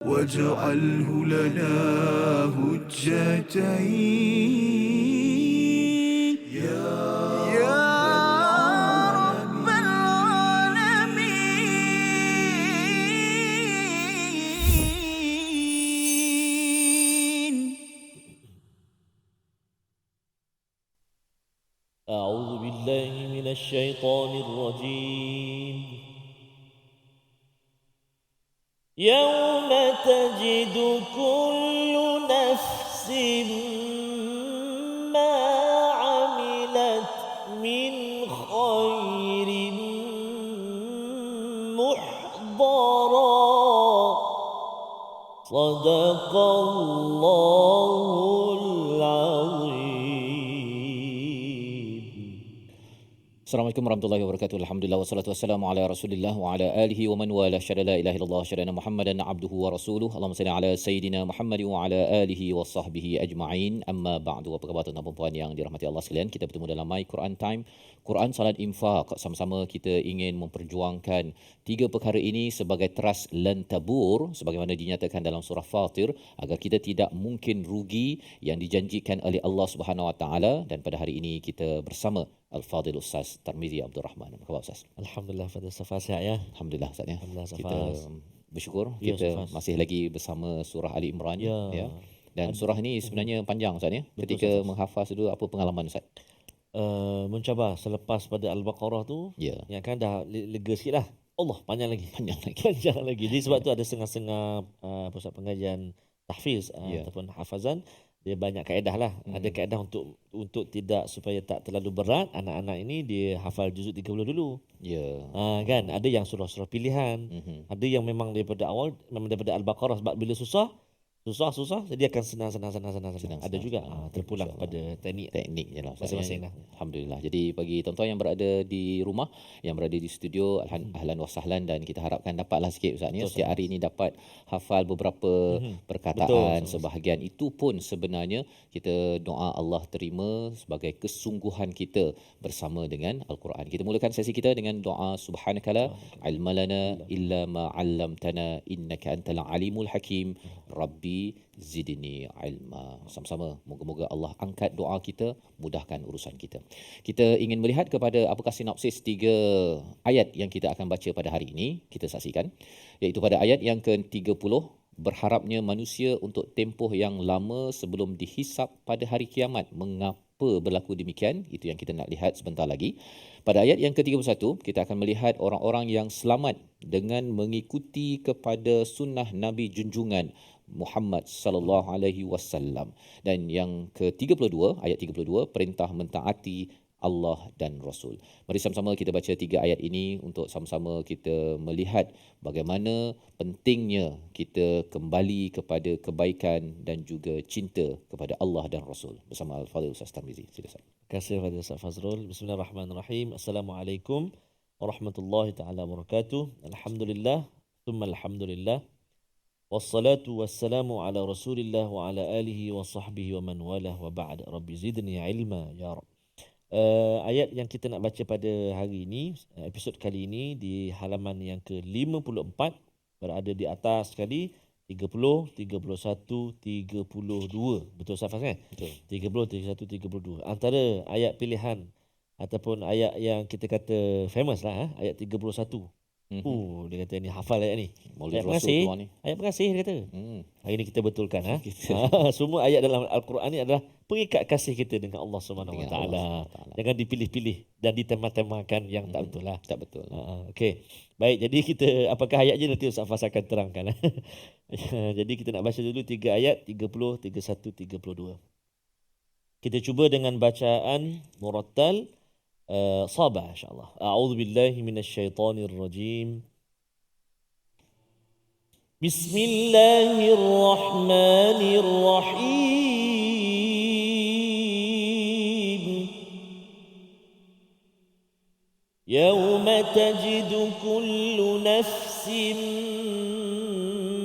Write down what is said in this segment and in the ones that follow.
واجعله لنا هجتين يا رب العالمين. أعوذ بالله من الشيطان الرجيم. يوم تجد كل نفس ما عملت من خير محضرا صدق الله العظيم. Assalamualaikum warahmatullahi wabarakatuh. Alhamdulillah wassalatu wassalamu ala Rasulillah wa ala alihi wa man wala syada la ilaha illallah syadana Muhammadan abduhu wa rasuluh. Allahumma salli ala sayidina Muhammad wa ala alihi wa sahbihi ajma'in. Amma ba'du. Apa khabar tuan-tuan dan puan yang dirahmati Allah sekalian? Kita bertemu dalam My Quran Time, Quran Salat Infak. Sama-sama kita ingin memperjuangkan tiga perkara ini sebagai teras lan tabur sebagaimana dinyatakan dalam surah Fatir, agar kita tidak mungkin rugi yang dijanjikan oleh Allah Subhanahu wa taala. Dan pada hari ini kita bersama Al-Fadhil Ustaz Tarmizi Abdul Rahman. Apa khabar Ustaz? Alhamdulillah, Fadil Safa sihat ya. Alhamdulillah Ustaz ya. Alhamdulillah, Kita bersyukur Ya, kita Safas. masih lagi bersama surah Ali Imran Ya. Dan surah ini sebenarnya panjang Ustaz ya. Betul, Ketika Safas. menghafaz dulu, apa pengalaman Ustaz? Mencabar selepas pada Al-Baqarah tu, Ya. yang kan dah lega sikit lah. Allah, panjang lagi. Panjang lagi. Panjang lagi. Jadi sebab tu ada setengah-setengah pusat pengajian tahfiz Ya. ataupun hafazan, dia banyak kaedah lah. Ada kaedah untuk tidak, supaya tak terlalu berat, anak-anak ini dia hafal juzuk 30 dulu. Ya. Kan ada yang surah-surah pilihan, Mhm. ada yang memang daripada awal, memang daripada Al-Baqarah, sebab bila susah dia akan senang. Senang, Ada juga terpulang InsyaAllah. pada teknik Teknik je lah Ustaz, masing-masing ya. lah. Alhamdulillah. Jadi bagi tuan-tuan yang berada di rumah, yang berada di studio, ahlan wa sahlan, dan kita harapkan dapatlah sikit Ustaz ni. Betul, Setiap hari ini dapat hafal beberapa perkataan, Betul, sebahagian itu pun sebenarnya kita doa Allah terima sebagai kesungguhan kita bersama dengan Al-Quran. Kita mulakan sesi kita dengan doa subhanakala ilmalana illa ma 'allamtana innaka antal alimul hakim rabbi zidni ilma. Sama-sama moga-moga Allah angkat doa kita, mudahkan urusan kita. Kita ingin melihat kepada apakah sinopsis 3 ayat yang kita akan baca pada hari ini. Kita saksikan, iaitu pada ayat yang ke-30, berharapnya manusia untuk tempoh yang lama sebelum dihisap pada hari kiamat. Mengapa berlaku demikian? Itu yang kita nak lihat sebentar lagi. Pada ayat yang ke-31, kita akan melihat orang-orang yang selamat dengan mengikuti kepada sunnah Nabi junjungan Muhammad sallallahu alaihi wasallam. Dan yang ke-32, ayat 32, perintah mentaati Allah dan Rasul. Mari sama-sama kita baca 3 ayat ini untuk sama-sama kita melihat bagaimana pentingnya kita kembali kepada kebaikan dan juga cinta kepada Allah dan Rasul. Bersama Al-Fadhil Ustaz Tarmizi. Sila Ustaz. Terima kasih kepada Ustaz Fazrul. Bismillahirrahmanirrahim. Assalamualaikum warahmatullahi taala wabarakatuh. Alhamdulillah, thumma alhamdulillah. Wassalatu wassalamu ala Rasulillah wa ala alihi wa sahbihi wa man walah wa ba'd. Rabbi zidni ilma ya Rabb. Ayat yang kita nak baca pada hari ini, episod kali ini, di halaman yang ke-54, berada di atas sekali, 30, 31, 32. Betul Safas kan? Betul. 30, 31, 32. Antara ayat pilihan ataupun ayat yang kita kata famous lah, ayat 31. Dia kata ni hafal ayat ni. Maulid Ayat Rasul pengasih. keluar ni. Ayat pengasih dia kata. Hmm. Hari ini kita betulkan Kita- semua ayat dalam Al-Quran ni adalah pengikat kasih kita dengan Allah Subhanahu Wa Dengan Taala. Allah Taala. Jangan dipilih-pilih dan ditema-temakan yang tak betul lah. Tak betul. Okey. Baik, jadi kita apakah ayat je nanti Ustaz Fas akan terangkan. Jadi kita nak baca dulu 3 ayat 30, 31, 32. Kita cuba dengan bacaan murattal sabah insya-Allah. A'udzu billahi minasyaitonir rajim. Bismillahirrahmanirrahim. يوم تجد كل نفس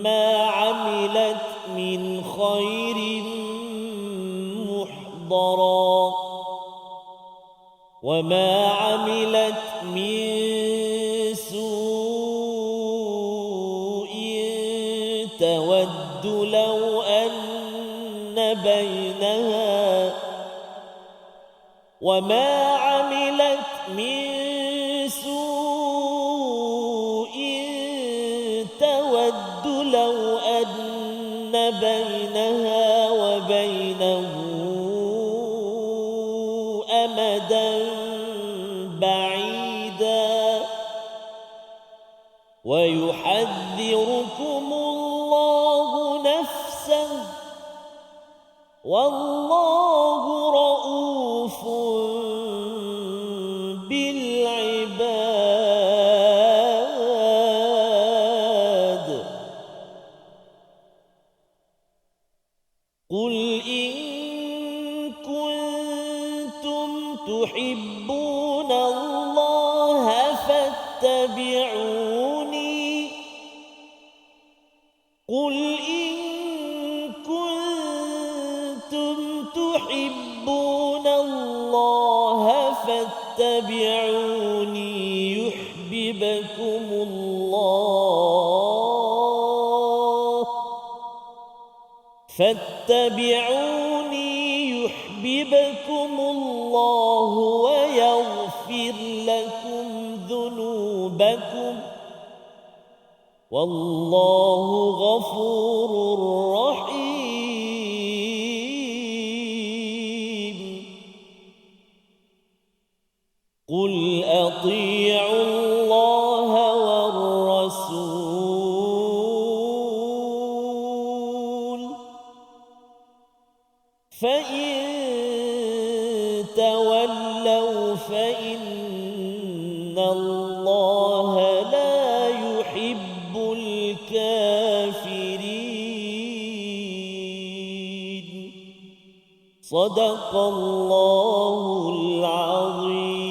ما عملت من خير محضرا وما عملت من سوء تود لو أن بينها وما عملت من سوء تود لو أن بينها وبينه أمدا بعيدا ويحذركم الله نفسه والله رؤوف بالعباد قل إن كنتم تحبون الله فاتبعوني قل إن كنتم تحبون الله فاتبعوني يحببكم الله فاتبعوني يحببكم الله ويغفر لكم ذنوبكم والله غفور رحيم قل أطيعوا الله والرسول فإن تولوا فإن الله لا يحب الكافرين صدق الله العظيم.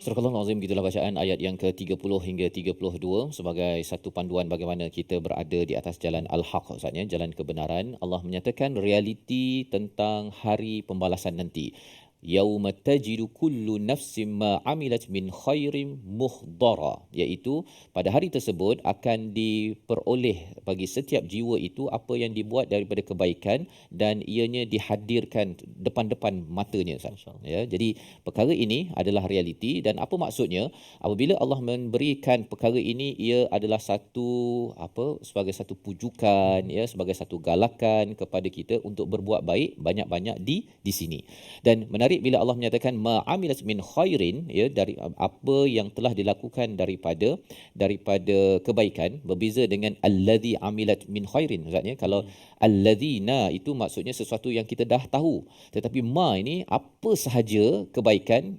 Surah Al-Azim, gitulah bacaan ayat yang ke-30 hingga 32 sebagai satu panduan bagaimana kita berada di atas jalan Al-Haq, maksudnya jalan kebenaran. Allah menyatakan realiti tentang hari pembalasan nanti. Yauma tajidu kullu nafsin ma amilat min khairin muhdara, iaitu pada hari tersebut akan diperoleh bagi setiap jiwa itu apa yang dibuat daripada kebaikan dan ianya dihadirkan depan-depan matanya. Ya, jadi perkara ini adalah realiti. Dan apa maksudnya? Apabila Allah memberikan perkara ini, ia adalah satu sebagai satu pujukan, ya, sebagai satu galakan kepada kita untuk berbuat baik banyak-banyak di sini. Dan menarik bila Allah menyatakan ma'amilat min khairin, ya, dari apa yang telah dilakukan daripada kebaikan, berbeza dengan allazi amilat min khairin. Maksudnya kalau allazina itu maksudnya sesuatu yang kita dah tahu, tetapi ma ini apa sahaja kebaikan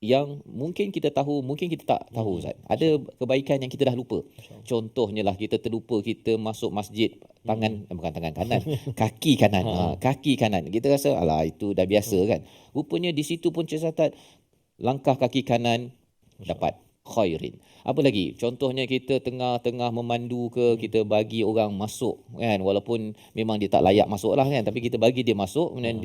yang mungkin kita tahu, mungkin kita tak tahu, Ustaz. Ada kebaikan yang kita dah lupa. Contohnya lah, kita terlupa kita masuk masjid bukan tangan kanan, kaki kanan. Kaki kanan. Kita rasa alah itu dah biasa kan. Rupanya di situ pun tercatat langkah kaki kanan dapat khairin. Apa lagi? Contohnya kita tengah memandu ke, kita bagi orang masuk kan, walaupun memang dia tak layak masuk lah kan, tapi kita bagi dia masuk, kemudian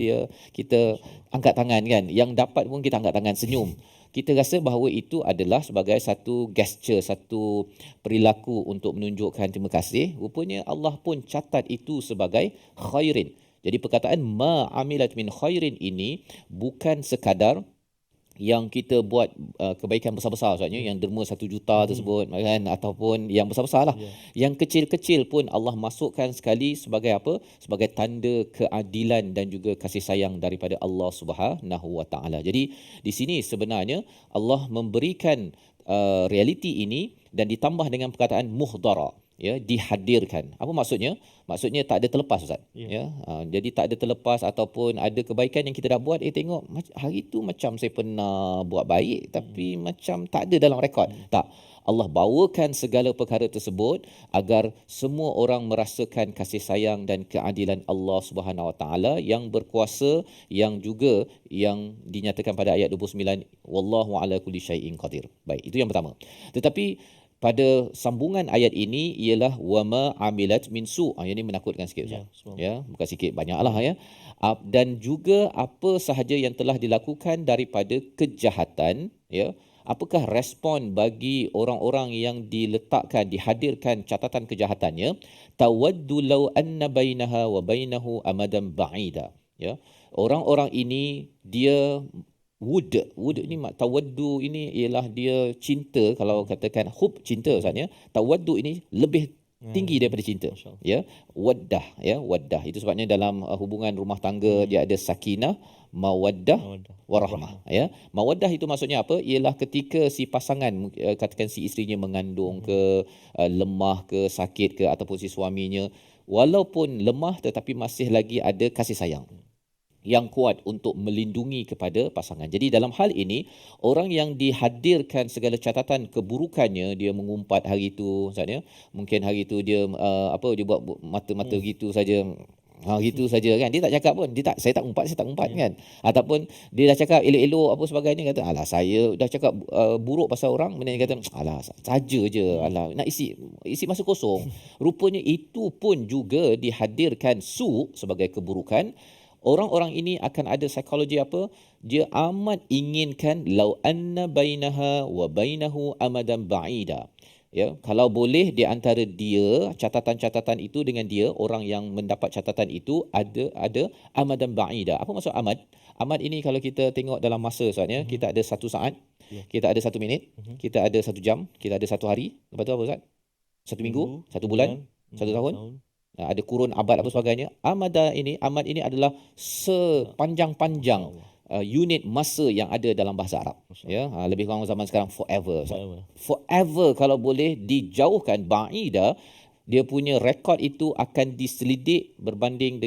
kita angkat tangan kan, yang dapat pun kita angkat tangan, senyum. Kita rasa bahawa itu adalah sebagai satu gesture, satu perilaku untuk menunjukkan terima kasih. Rupanya Allah pun catat itu sebagai khairin. Jadi perkataan ma amilat min khairin ini bukan sekadar yang kita buat kebaikan besar-besar, maksudnya yang derma 1 juta tersebut kan, ataupun yang besar-besar lah. Yang kecil-kecil pun Allah masukkan sekali sebagai apa? Sebagai tanda keadilan dan juga kasih sayang daripada Allah Subhanahu Wa Taala. Jadi di sini sebenarnya Allah memberikan realiti ini dan ditambah dengan perkataan muhdara, ya, dihadirkan. Apa maksudnya? Maksudnya tak ada terlepas, Ustaz. Ya. Jadi tak ada terlepas, ataupun ada kebaikan yang kita dah buat, tengok hari tu macam saya pernah buat baik tapi macam tak ada dalam rekod. Tak. Allah bawakan segala perkara tersebut agar semua orang merasakan kasih sayang dan keadilan Allah Subhanahu Wa Taala yang berkuasa, yang juga yang dinyatakan pada ayat 29, wallahu ala kulli syai'in qadir. Baik, itu yang pertama. Tetapi pada sambungan ayat ini ialah wama amilat min su. Yang ini menakutkan sikit, Ustaz. Ya, bukan sikit, banyaklah ya. Dan juga apa sahaja yang telah dilakukan daripada kejahatan, ya, apakah respon bagi orang-orang yang dihadirkan catatan kejahatannya? Tawaddu law anna bainaha wa bainahu amadan ba'ida. Ya. Orang-orang ini dia would ni tawaddu ini ialah dia cinta, kalau katakan hub cinta Ustaz ya. Tawaddu ini lebih tinggi daripada cinta, ya. Waddah itu sebabnya dalam hubungan rumah tangga dia ada sakinah, mawaddah, warahmah, ya. Mawaddah itu maksudnya apa? Ialah ketika si pasangan, katakan si isterinya mengandung ke, lemah ke, sakit ke, ataupun si suaminya walaupun lemah tetapi masih lagi ada kasih sayang yang kuat untuk melindungi kepada pasangan. Jadi dalam hal ini, orang yang dihadirkan segala catatan keburukannya, dia mengumpat hari itu Ustaz ya. Mungkin hari itu dia dia buat mata-mata gitu saja. Gitu saja kan. Dia tak cakap pun. Saya tak umpat kan. Ataupun dia dah cakap elok-elok apa sebagainya, kata alah saya dah cakap buruk pasal orang, benda dia kata alah saja je. Alah nak isi masa kosong. Rupanya itu pun juga dihadirkan sebagai keburukan. Orang-orang ini akan ada psikologi apa? Dia amat inginkan lau anna bainaha wa bainahu amadan ba'ida. Ya, kalau boleh di antara dia, catatan-catatan itu dengan dia, orang yang mendapat catatan itu ada amadan ba'ida. Apa maksud amad? Amad ini kalau kita tengok dalam masa Ustaz ya, kita ada 1 saat, kita ada 1 minit, kita ada 1 jam, kita ada 1 hari. Lepas tu apa Ustaz? 1 minggu, 1 bulan, 1 tahun. Ada kurun abad apa sebagainya. Amad ini adalah sepanjang-panjang unit masa yang ada dalam bahasa Arab. Ya, lebih kurang zaman sekarang forever. Forever kalau boleh dijauhkan, ba'ida, dia punya rekod itu akan diselidik berbanding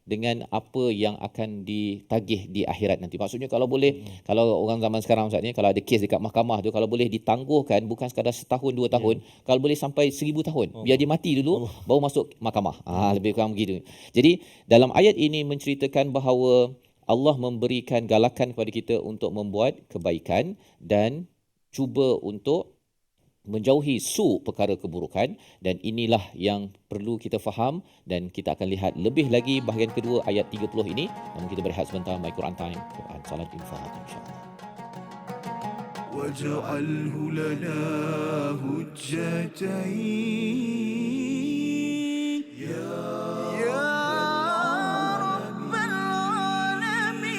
dengan apa yang akan ditagih di akhirat nanti. Maksudnya kalau boleh, kalau orang zaman sekarang Ustaz ni, kalau ada kes dekat mahkamah tu, kalau boleh ditangguhkan bukan sekadar 1 tahun 2 tahun, kalau boleh sampai 1000 tahun. Biar dia mati dulu baru masuk mahkamah. Lebih kurang begitu. Jadi dalam ayat ini menceritakan bahawa Allah memberikan galakan kepada kita untuk membuat kebaikan dan cuba untuk menjauhi perkara keburukan, dan inilah yang perlu kita faham, dan kita akan lihat lebih lagi bahagian kedua ayat 30 ini. Namun kita berehat sebentar. My Quran Time, Quran Salat Infaq, insya-Allah. واجعله لنا هجتين يا رب العالمين.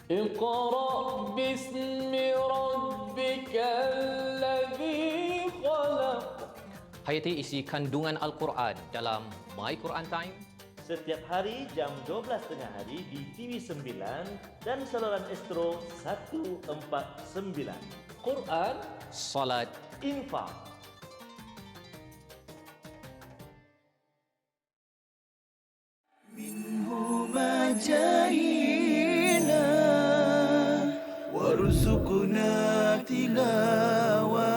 اقرأ باسم ربك الذي خلق. Hayati isi kandungan Al-Quran dalam My Quran Time. Setiap hari jam 12.30 di TV9 dan saluran Astro 149. Quran, Salat. infak. منهما جاهلا وارزقنا تلاوته.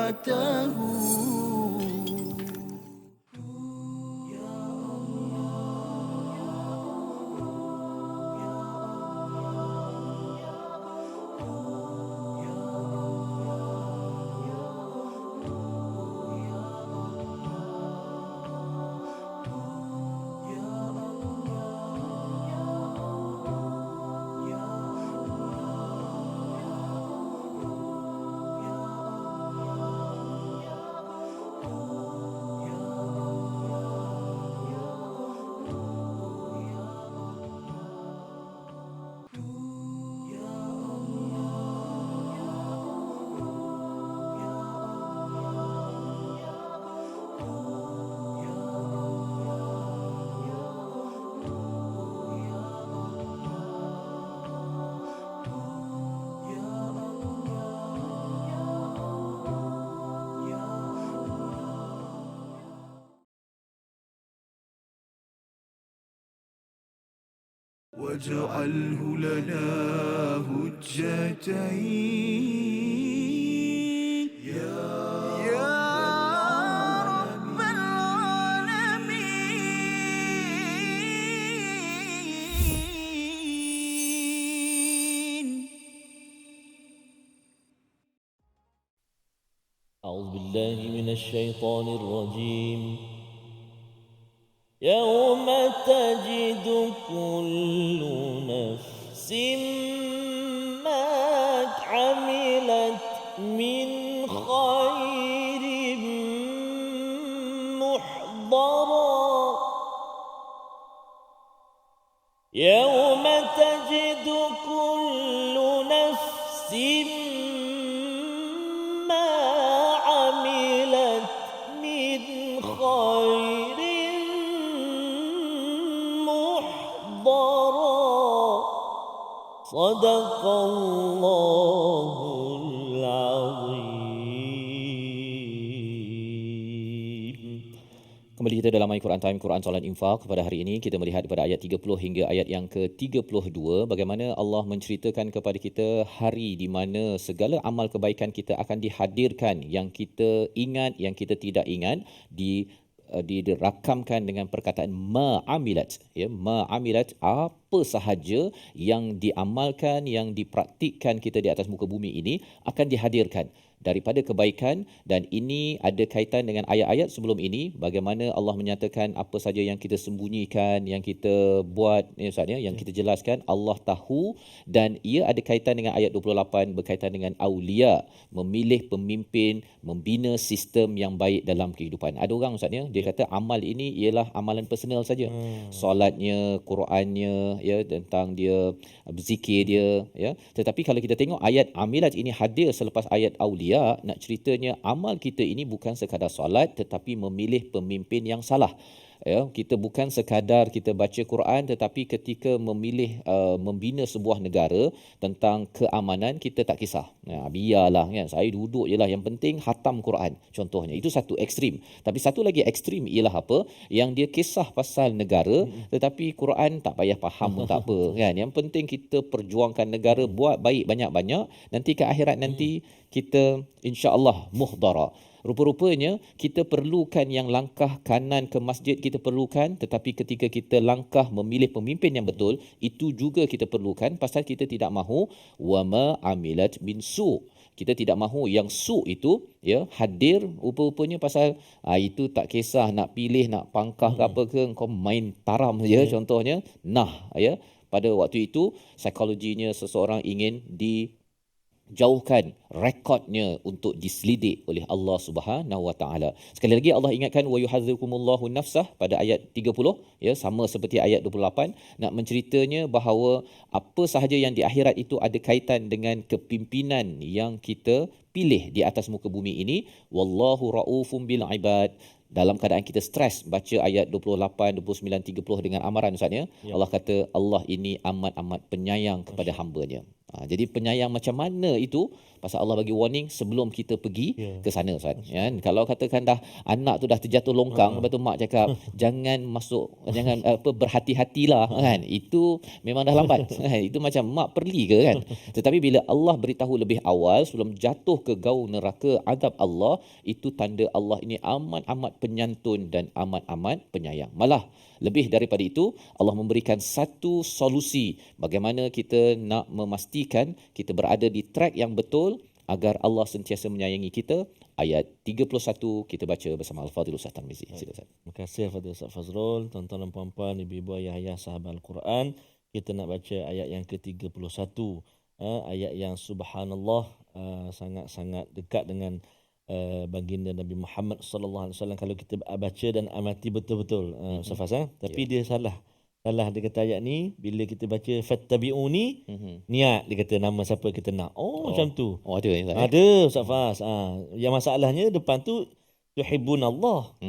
واجعله لنا هجتين يا رب العالمين. أعوذ بالله من الشيطان الرجيم. يوم تجد كل نفس ما عملت من خير محضرا يوم تجد كل نفس ما عملت من خير محضرا صدق الله العظيم. Kembali kita dalam My Quran Time, Quran Solat Infak. Pada hari ini kita melihat pada ayat 30 hingga ayat yang ke-32 bagaimana Allah menceritakan kepada kita hari di mana segala amal kebaikan kita akan dihadirkan, yang kita ingat, yang kita tidak ingat, dirakamkan dengan perkataan ma'amilat, ya, ma'amilat, apa sahaja yang diamalkan, yang dipraktikkan kita di atas muka bumi ini akan dihadirkan daripada kebaikan. Dan ini ada kaitan dengan ayat-ayat sebelum ini, bagaimana Allah menyatakan apa saja yang kita sembunyikan, yang kita buat, ya Ustaz, ya, yang kita jelaskan Allah tahu. Dan ia ada kaitan dengan ayat 28 berkaitan dengan aulia, memilih pemimpin, membina sistem yang baik dalam kehidupan. Ada orang Ustaz, ya, dia kata amal ini ialah amalan personal saja. Solatnya, Qurannya, ya, tentang dia berzikir dia, ya. Tetapi kalau kita tengok ayat amilat ini hadir selepas ayat aulia, nak ceritanya amal kita ini bukan sekadar solat tetapi memilih pemimpin yang salah. Ya, kita bukan sekadar kita baca Quran, tetapi ketika memilih membina sebuah negara tentang keamanan, kita tak kisah. Ya, biarlah kan, saya duduk jelah, yang penting khatam Quran contohnya. Itu satu ekstrim. Tapi satu lagi ekstrim ialah apa? Yang dia kisah pasal negara tetapi Quran tak payah faham pun tak apa kan. Yang penting kita perjuangkan negara, buat baik banyak-banyak, nanti ke akhirat nanti kita insya-Allah muhdara. Rupa-rupanya kita perlukan yang langkah kanan ke masjid, kita perlukan, tetapi ketika kita langkah memilih pemimpin yang betul, itu juga kita perlukan, pasal kita tidak mahu wama amilat min su. Kita tidak mahu yang su itu, ya, hadir rupa-rupanya pasal itu tak kisah nak pilih, nak pangkah ke apa ke, kau main taram saja contohnya. Nah, ya, pada waktu itu psikologinya seseorang ingin jauhkan rekodnya untuk diselidik oleh Allah Subhanahu Wa Taala. Sekali lagi Allah ingatkan wa yuhadzirukumullahu nafsah pada ayat 30, ya, sama seperti ayat 28, nak menceritanya bahawa apa sahaja yang di akhirat itu ada kaitan dengan kepimpinan yang kita pilih di atas muka bumi ini. Wallahu raufum bil ibad. Dalam keadaan kita stres baca ayat 28, 29, 30 dengan amaran Ustaz, ya. Allah kata Allah ini amat-amat penyayang kepada hamba-Nya. Jadi penyayang macam mana itu? Pasal Allah bagi warning sebelum kita pergi ke sana Ustaz. Ya, kalau katakan dah anak tu dah terjatuh longkang, lepas tu mak cakap jangan masuk, jangan berhati-hatilah kan. Itu memang dah lambat. Itu macam mak perli ke kan. Tetapi bila Allah beritahu lebih awal sebelum jatuh ke gaung neraka azab Allah, itu tanda Allah ini amat-amat penyantun dan amat-amat penyayang. Malah lebih daripada itu, Allah memberikan satu solusi bagaimana kita nak memastikan kita berada di track yang betul agar Allah sentiasa menyayangi kita. Ayat 31 kita baca bersama Al-Fadhil Ustaz Tarmizi. Sila Ustaz. Terima kasih Fadil Ustaz Fazrul, tuan-tuan dan puan-puan, ibu-ibu, ayah-ayah sahabat Al-Quran. Kita nak baca ayat yang ke-31. Ayat yang subhanallah, sangat-sangat dekat dengan baginda Nabi Muhammad sallallahu alaihi wasallam kalau kita baca dan amati betul-betul Ustaz Faz, tapi dia salah dia kata ayat ni bila kita baca fattabi'uni, niat dia kata nama siapa kita nak. Macam tu. Ada Ustaz Faz. Yang masalahnya depan tu yuhibbunallah,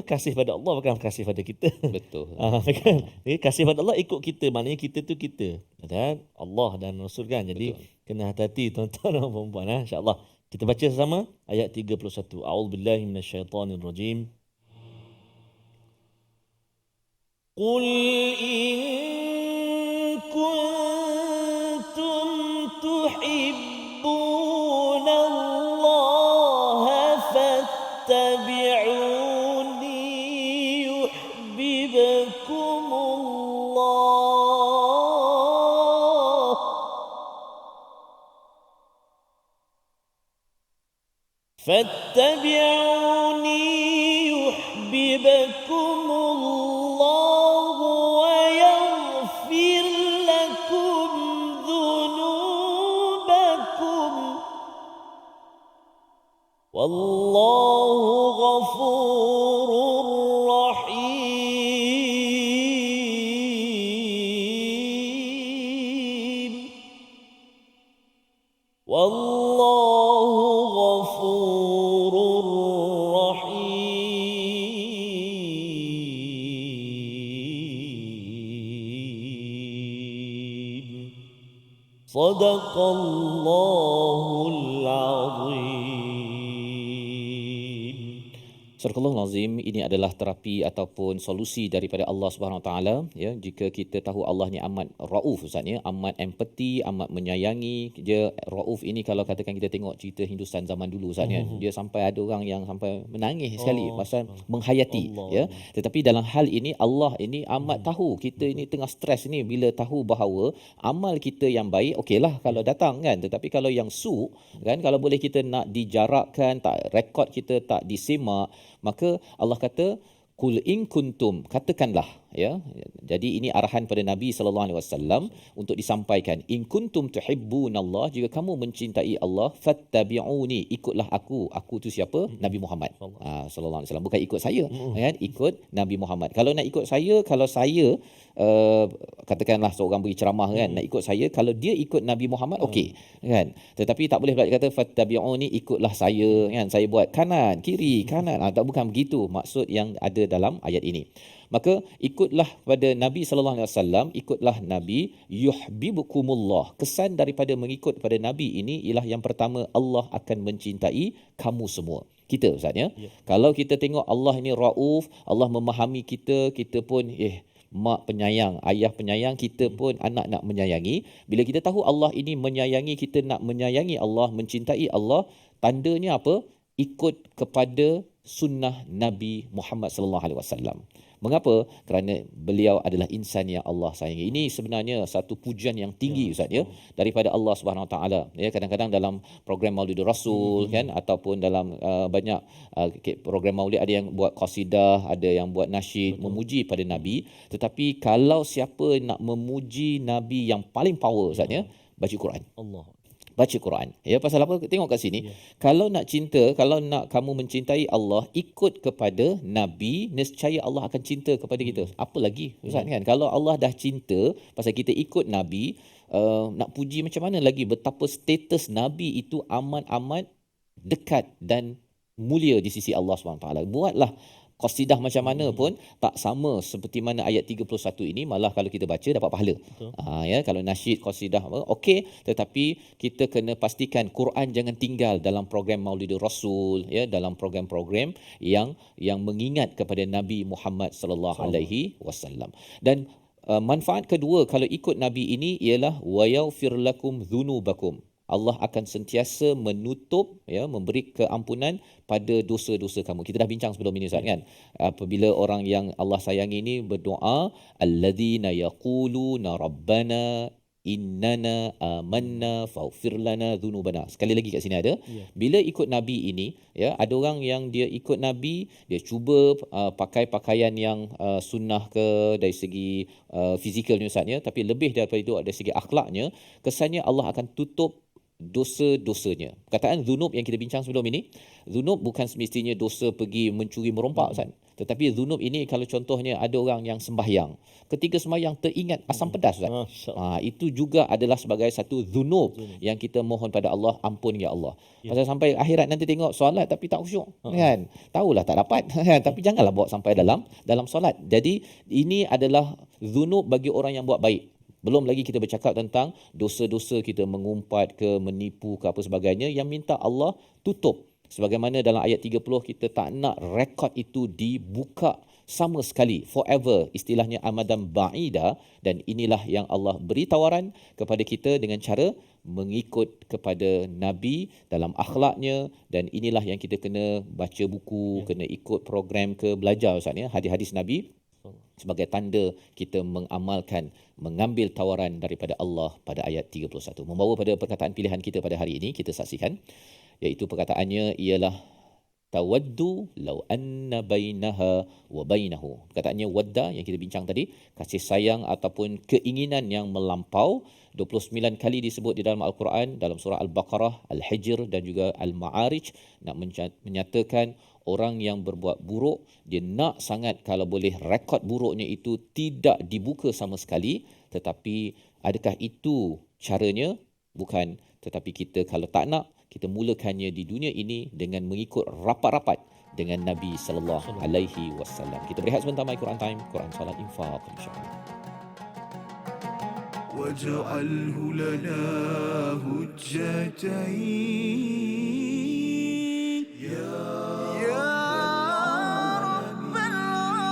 kasih pada Allah bukan kasih pada kita. Betul. Kan? Kasih pada Allah ikut kita, maknanya kita tu kita dan Allah dan Rasul kan. Jadi kena hati-hati tuan-tuan dan puan-puan, insya-Allah. Kita baca sama ayat 31. A'udzubillahi minasyaitonirrajim. Qul in تحبون الله فاتبعوني يحببكم الله فاتبعوني يحببكم الله ويغفر لكم ذنوبكم والله غفور رحيم والله غفور رحيم صدق الله العظيم. Surah Al-Azim, ini adalah terapi ataupun solusi daripada Allah Subhanahu Wa Taala, ya. Jika kita tahu Allah ni amat rauf, Ustaz, ya, amat empati, amat menyayangi. Dia rauf ini kalau katakan kita tengok cerita Hindustan zaman dulu, Ustaz, ya, dia sampai ada orang yang sampai menangis sekali pasal menghayati, Allah. ya. Tetapi dalam hal ini Allah ini amat tahu kita ini tengah stres ni, bila tahu bahawa amal kita yang baik okeylah kalau datang kan, tetapi kalau yang su kan, kalau boleh kita nak dijarakkan, tak rekod kita tak disemak, maka Allah kata kul in kuntum, katakanlah, ya. Jadi ini arahan pada Nabi sallallahu alaihi wasallam untuk disampaikan, in kuntum tuhibbunallah, jika kamu mencintai Allah, fattabi'uni, ikutlah aku. Aku tu siapa? Nabi Muhammad sallallahu alaihi wasallam, bukan ikut saya, kan, ikut Nabi Muhammad. Kalau nak ikut saya, kalau saya katakanlah seorang beri ceramah kan, nak ikut saya, kalau dia ikut Nabi Muhammad okey kan, tetapi tak boleh pula kata fattabi'uni, ikutlah saya kan, saya buat kanan kiri kanan, tak, bukan begitu maksud yang ada dalam ayat ini. Maka ikutlah pada Nabi sallallahu alaihi wasallam, ikutlah Nabi, yuhibbukumullah. Kesan daripada mengikut pada Nabi ini ialah yang pertama, Allah akan mencintai kamu semua. Kita, Ustaz, ya. Kalau kita tengok Allah ini rauf, Allah memahami kita, kita pun mak penyayang, ayah penyayang, kita pun anak nak menyayangi. Bila kita tahu Allah ini menyayangi kita, nak menyayangi Allah, mencintai Allah, tandanya apa? Ikut kepada sunnah Nabi Muhammad sallallahu alaihi wasallam. Mengapa? Kerana beliau adalah insan yang Allah sayangi. Ini sebenarnya satu pujian yang tinggi, Ustaz, ya, daripada Allah Subhanahu Wa Taala. Ya, kadang-kadang dalam program Maulidur Rasul kan, ataupun dalam banyak program Maulid, ada yang buat qasidah, ada yang buat nasyid memuji pada Nabi. Tetapi kalau siapa nak memuji Nabi yang paling power, Ustaz, ya, baca Quran. Allah. Baca Quran. Ya, pasal apa? Tengok kat sini. Kalau nak cinta, kalau nak kamu mencintai Allah, ikut kepada Nabi, nescaya Allah akan cinta kepada kita. Apa lagi, Ustaz, kan? Kalau Allah dah cinta, pasal kita ikut Nabi, nak puji macam mana lagi? Betapa status Nabi itu amat-amat dekat dan mulia di sisi Allah SWT. Buatlah qasidah macam mana pun tak sama seperti mana ayat 31 ini, malah kalau kita baca dapat pahala. Ya, kalau nasyid, qasidah okey, tetapi kita kena pastikan Quran jangan tinggal dalam program Maulidur Rasul, ya, dalam program-program yang mengingat kepada Nabi Muhammad sallallahu alaihi wasallam. Dan manfaat kedua kalau ikut Nabi ini ialah wa yaghfir lakum dzunubakum. Allah akan sentiasa menutup, ya, memberi keampunan pada dosa-dosa kamu. Kita dah bincang sebelum ini, Ustaz, kan? Apabila orang yang Allah sayangi ini berdoa, alladzina yaquluna rabbana innana amanna faghfir lana dhunubana. Sekali lagi kat sini ada. Bila ikut Nabi ini, ya, ada orang yang dia ikut Nabi, dia cuba pakai pakaian yang sunnah ke dari segi fizikalnya, Ustaz, ya, tapi lebih daripada itu dari segi akhlaknya, kesannya Allah akan tutup dosa-dosanya. Perkataan zunub yang kita bincang sebelum ini, zunub bukan semestinya dosa pergi mencuri merompak, Ustaz. Tetapi zunub ini kalau contohnya ada orang yang sembahyang, ketika sembahyang teringat asam pedas, Ustaz. Itu juga adalah sebagai satu zunub yang kita mohon pada Allah, ampun ya Allah. Pasal sampai akhirat nanti tengok solat tapi tak khusyuk, kan? Tahulah tak dapat, tapi janganlah bawa sampai dalam solat. Jadi ini adalah zunub bagi orang yang buat baik. Belum lagi kita bercakap tentang dosa-dosa kita mengumpat ke, menipu ke apa sebagainya, yang minta Allah tutup. Sebagaimana dalam ayat 30, kita tak nak rekod itu dibuka sama sekali, forever, istilahnya amadan ba'ida. Dan inilah yang Allah beri tawaran kepada kita dengan cara mengikut kepada Nabi dalam akhlaknya, dan inilah yang kita kena baca buku, kena ikut program ke belajar Ustaz ya, hadis-hadis Nabi sebagai tanda kita mengamalkan, mengambil tawaran daripada Allah pada ayat 31. Membawa pada perkataan pilihan kita pada hari ini, kita saksikan, iaitu perkataannya ialah tawaddu law anna bainaha wa bainahu. Perkataannya wadda yang kita bincang tadi, kasih sayang ataupun keinginan yang melampau, 29 kali disebut di dalam Al-Quran, dalam surah Al-Baqarah, Al-Hijr dan juga Al-Ma'arij, nak menyatakan orang yang berbuat buruk, dia nak sangat kalau boleh rekod buruknya itu tidak dibuka sama sekali. Tetapi adakah itu caranya? Bukan. Tetapi kita kalau tak nak, kita mulakannya di dunia ini dengan mengikut rapat-rapat dengan Nabi sallallahu alaihi wasallam. Kita berehat sebentar, My Quran Time, Quran Salat Infaq, insya-Allah. واجعله لنا هجتين يا رب العالمين.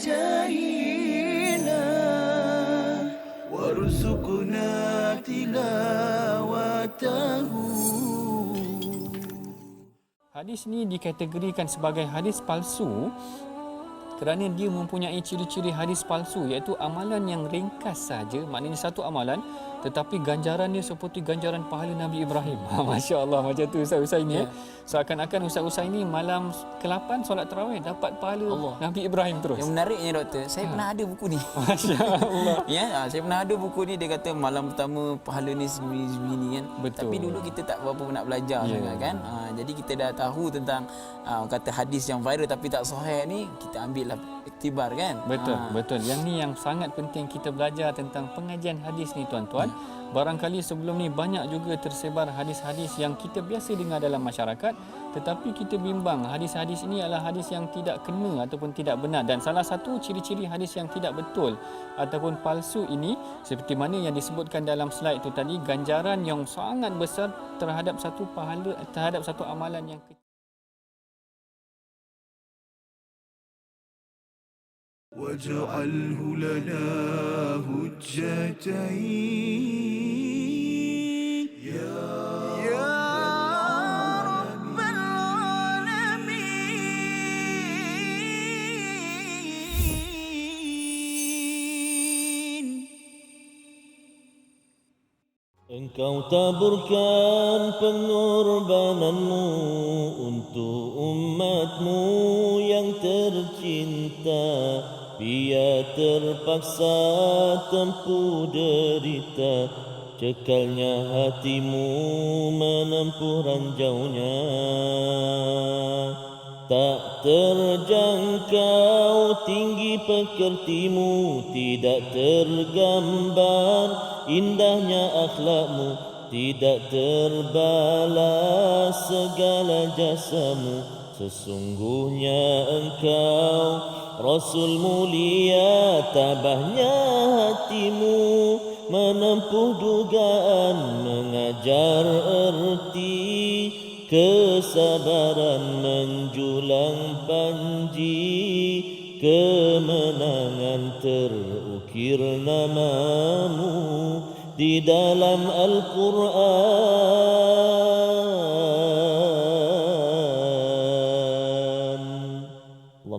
جاهينا وارزقنا تلاوته. Hadis ni dikategorikan sebagai hadis palsu kerana dia mempunyai ciri-ciri hadis palsu, iaitu amalan yang ringkas saja, maknanya satu amalan tetapi ganjaran dia seperti ganjaran pahala Nabi Ibrahim. Masya Allah, macam tu Ustaz ini. Seakan-akan Ustaz ini malam ke-8 solat tarawih dapat pahala Allah. Nabi Ibrahim terus. Yang menariknya doktor, saya pernah ada buku ni. Masya Allah. Saya pernah ada buku ni, dia kata malam pertama pahala ni segini kan. Betul. Tapi dulu kita tak berapa nak belajar sangat kan. Jadi kita dah tahu tentang kata hadis yang viral tapi tak sahih ni, kita ambil lah iktibar kan. Betul, betul. Yang ni yang sangat penting kita belajar tentang pengajian hadis ni tuan-tuan. Barangkali sebelum ni banyak juga tersebar hadis-hadis yang kita biasa dengar dalam masyarakat, tetapi kita bimbang hadis-hadis ini adalah hadis yang tidak kena ataupun tidak benar. Dan salah satu ciri-ciri hadis yang tidak betul ataupun palsu ini, seperti mana yang disebutkan dalam slide itu tadi, ganjaran yang sangat besar terhadap satu pahala, terhadap satu amalan yang kecil. واجعله لنا هجتين يا رب العالمين. Engkau taburkan pengorbananmu untuk umatmu yang tercinta, biar terpaksa tempuh derita, cekalnya hatimu menempuh ranjaunya. Tak terjangkau tinggi pekertimu, tidak tergambar indahnya akhlakmu, tidak terbalas segala jasamu. Sesungguhnya engkau Rasul mulia, tabahnya hatimu menempuh dugaan, mengajar erti kesabaran, menjulang panji kemenangan. Terukir namamu di dalam Al-Quran.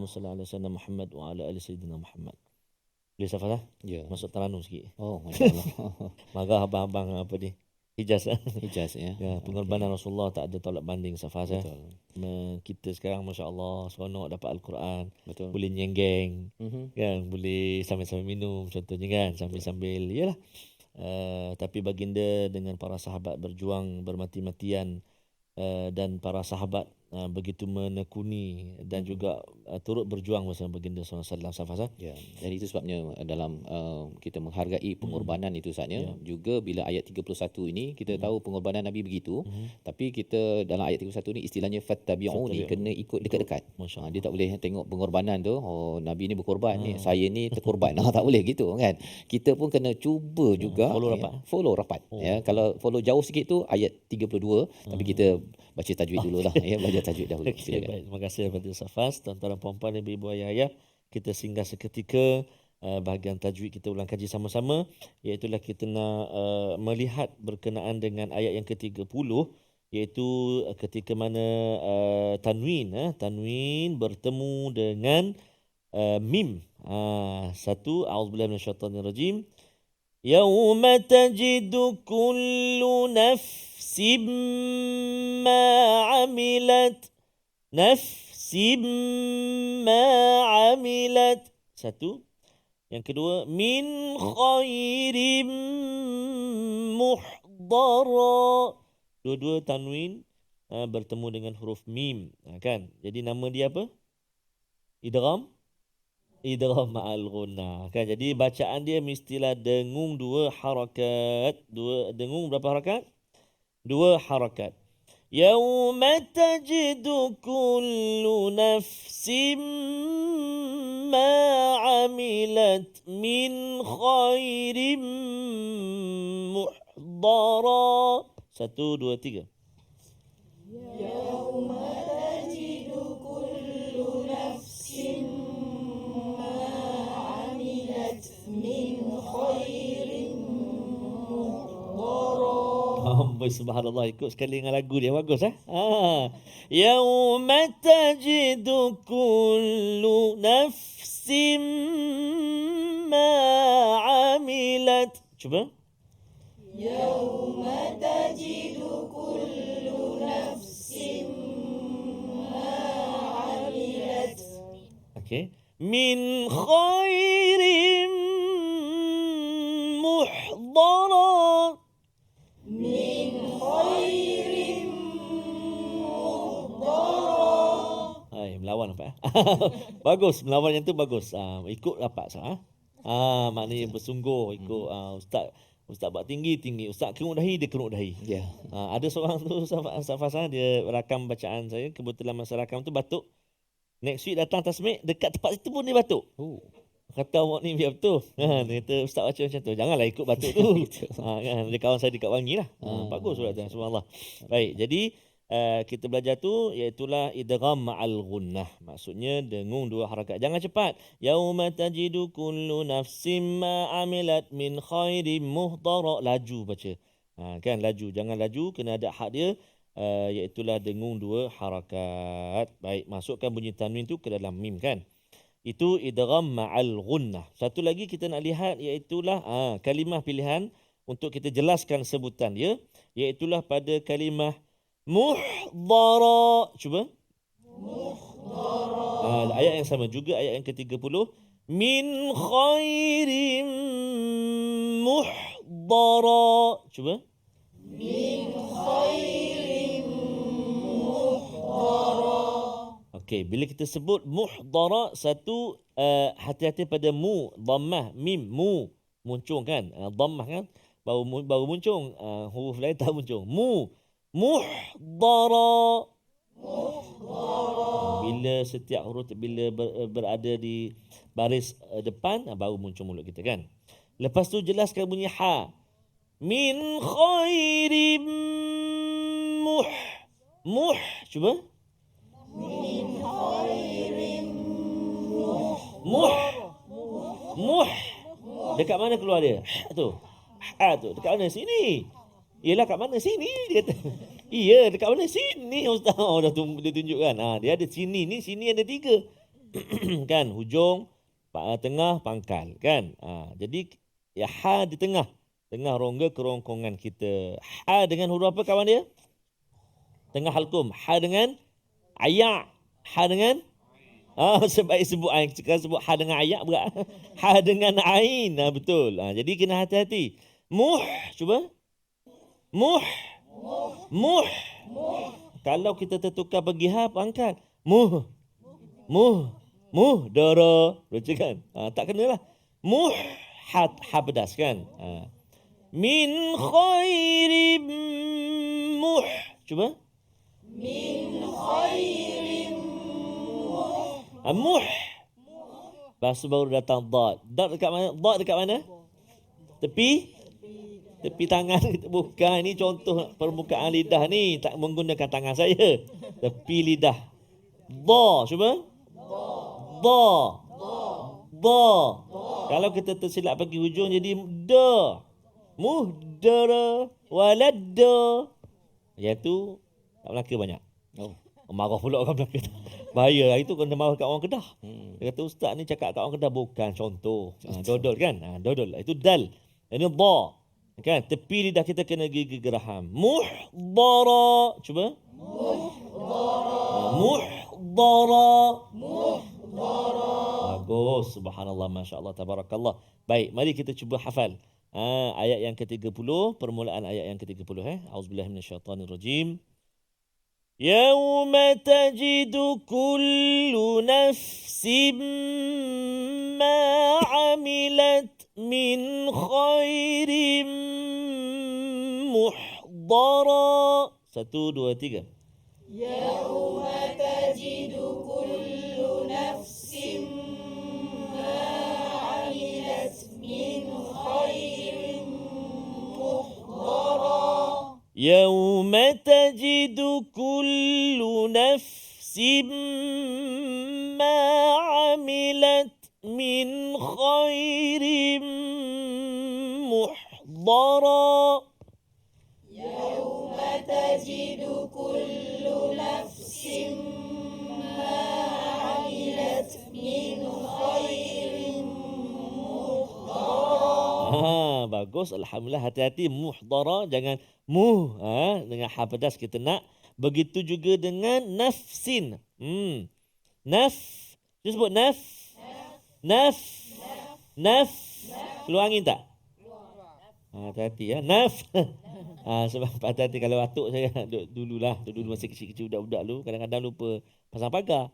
Allahumma salli ala sayyidina Muhammad wa ala ali sayyidina Muhammad. Boleh Safas lah? Ya. Masuk Terengganu sikit. Oh, masya-Allah. Marah abang-abang apa ni? Hijaz lah. Hijaz ya. Ya, pengorbanan Rasulullah tak ada tolak banding Safas ya. Betul. Kita sekarang masya-Allah seronok dapat Al-Quran. Betul. Boleh nyenggeng. Mhm. Kan, boleh sambil-sambil minum contohnya kan, sambil-sambil yalah. Tapi baginda dengan para sahabat berjuang bermati-matian, dan para sahabat begitu menekuni dan juga turut berjuang bersama baginda SAW Safas. Ya, dan itu sebabnya dalam kita menghargai pengorbanan itu saatnya. Juga bila ayat 31 ini kita tahu pengorbanan Nabi begitu, tapi kita dalam ayat 31 ni istilahnya fattabi'uni, kena ikut dekat-dekat. Dia tak boleh tengok pengorbanan tu, oh Nabi ni berkorban ni, saya ni terkorban. Tak boleh gitu kan. Kita pun kena cuba juga follow rapat. Ya, kalau follow jauh sikit tu ayat 32, tapi kita baca tajwid dululah ya, belajar tajwid dahulu. Okay, baik. Terima kasih kepada Safas, tuan-tuan dan puan-puan, ibu-ibu, ayah-ayah. Kita singgah seketika bahagian tajwid, kita ulang kaji sama-sama, iaitu kita nak melihat berkenaan dengan ayat yang ke-30, iaitu ketika mana tanwin bertemu dengan mim. Satu, a'udzubillahi minasyaitonirrajim. Yauma tajidu kullu nafsim ma 'amilat Satu. Yang kedua, min khairim muhdara. Dua-dua tanwin bertemu dengan huruf mim, kan? Jadi nama dia apa? Idgham ma'al ghunnah, kan? Jadi bacaan dia mestilah dengung dua harakat. Dengung berapa harakat? Dua harakat. Yauma tajidu kullu nafsim ma 'amilat min khairim muhdara. 1, 2, 3. Yauma tajidu kullu nafsim ma 'amilat min khairin muhdara. Subhanallah, ikut sekali dengan lagu dia, bagus Yauma tajidu kullu nafsim ma 'amilat. Cuba. Yauma tajidu kullu nafsim ma 'amilat. Okey. Min khairin muhdara. Min khairin muhdara. Hai, melawan apa? Bagus, melawan yang tu bagus. Ikut rapat maknanya bersungguh ikut Ustaz buat tinggi, Ustaz keruk dahi, dia keruk dahi. Ya. Ada seorang tu Safas, dia rakam bacaan saya, kebetulan masa rakam tu batuk. Next week datang tasmik, dekat tempat itu pun dia batuk. Kata awak ni biar betul. Dia kata Ustaz baca macam tu, janganlah ikut batuk tu. Kan, dia kawan saya dekat Wangi lah. Bagus surat tu, subhanallah. Baik, jadi kita belajar tu iaitulah idgham ma'al ghunnah. Maksudnya dengung dua harakat. Jangan cepat. Yauma tajidu kullu nafsim ma 'amilat min khairin muhdara. Laju baca. Kan laju, jangan laju, kena ada hak dia. Iaitulah dengung dua harakat. Baik, masukkan bunyi tanwin tu ke dalam mim, kan. Itu idgham ma'al ghunnah. Satu lagi kita nak lihat iaitulah kalimah pilihan untuk kita jelaskan sebutan dia, iaitulah pada kalimah muhdara. Cuba. Muhdara. Ayat yang sama juga, ayat yang ke-30. Min khairim muhdara. Cuba. Min khairim muhdara. Okey, bila kita sebut muhdara, satu hati-hati pada mu, dhammah, mim, mu muncung, kan? Dhammah kan baru muncung, huruf lain tak muncung. Muhdara. Bila setiap huruf bila berada di baris depan, baru muncul mulut kita, kan? Lepas tu jelaskan bunyi ha. Min khairim cuba. Min khairim dekat mana keluar dia? Ha tu dekat mana? Sini. Yelah, kat mana? Sini, dia kata. Iya, dekat mana? Sini, Ustaz. Dia tunjukkan. Dia ada sini ni, sini ada 3. kan, hujung, tengah, pangkal kan. Jadi ya ha di tengah, tengah rongga kerongkongan kita. Ha dengan huruf apa kawan dia? Tengah halkum. Ha dengan ayak. Ha dengan sebab sebut ain, sebut ha dengan ayak berat. Ha dengan ain. Betul. Jadi kena hati-hati. Muh, cuba. Muh. Muh. Kalau kita tertukar pergi ha, angkat. Muh. Muh. Muh. Dara. Baca kan? Tak kenalah. Muh. Ha pedas kan? Min khairim muh. Cuba. Min khairim muh. Lepas tu baru datang dad. Dad dekat mana? Dad dekat mana? Tepi? Tepi tangan. Bukan. Ini contoh permukaan lidah ni. Tak menggunakan tangan saya. Tepi lidah. Da. Cuba. Da. Da. Kalau kita tersilap pergi hujung jadi da. Muhdara. Waladda. Yang tu tak Melaka banyak. Marah pula orang Melaka. Bahaya. Itu kena marah kat orang Kedah. Dia kata ustaz ni cakap kat orang Kedah bukan contoh. Dodol kan? Dodol. Itu dal. Ini da. Kan? Tepi lidah kita kena gigi geraham. Muhdara. Cuba. Muhdara. Bagus. Subhanallah. Masya Allah. Tabarakallah. Baik. Mari kita cuba hafal. Ayat yang ke-30. Permulaan ayat yang ke-30. Auzubillahiminasyaitanirrajim. يوم تجد كل نفس ما عملت من خير محضرا. 1, 2, 3. يوم تجد كل نفس ما عملت من خير محضرا. يوم تجد كل نفس ما عملت من خير محضرا. يوم تجد كل نفس ما عملت من خير محضرا. Bagus. Alhamdulillah. Hati-hati. Muhdara. Jangan muh. Dengan ha pedas kita nak. Begitu juga dengan nafsin. Naf. Dia sebut naf. Naf. Naf. Keluar angin tak? Hati-hati ya. Naf. Sebab hati-hati kalau batuk saya dulu masih kecil-kecil budak-budak dulu kadang-kadang lupa pasang pagar.